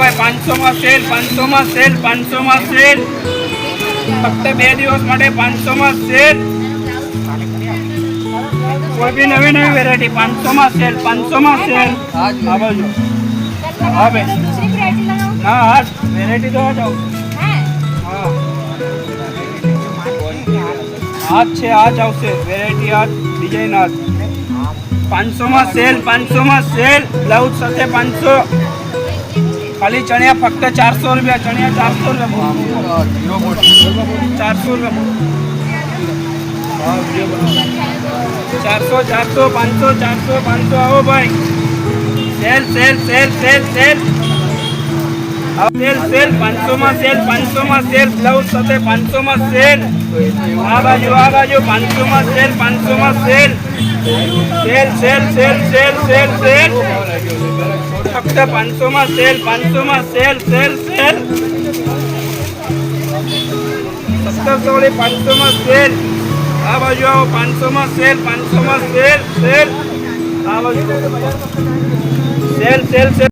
ભાઈ 500 માં સેલ, 500 માં સેલ, 500 માં સેલ, ફક્ત 2 દિવસ માટે 500 માં સેલ। કોઈ બી નવી નવી વેરાયટી 500 માં સેલ, 500 માં સેલ। આ બાજુ હા ભાઈ હા હા વેરાયટી તો આ જાઓ હા આ છે આ જ આવશે વેરાયટી આ ડિઝાઇન આ 500 માં સેલ, 500 માં સેલ, બ્લાઉઝ સાથે 500। खाली चणिया फक्त 400 रुपया, चणिया 400 रुपया, 400 रुपया, 400 400 500 400 500 आओ भाई sale sale sale sale sale sale sale 500 માં સેલ, 500 માં સેલ, બ્લાઉઝ સાથે 500 માં સેલ। આ બાજુ 500 માં સેલ, 500 માં cell, sale sale sale sale sale sale ફક્ત 500 માં સેલ, 500 માં સેલ સેલ સેલ 1700 500 માં સેલ। આ બાજુ આવો 500 માં સેલ, 500 માં સેલ સેલ આ બાજુ સેલ સેલ સેલ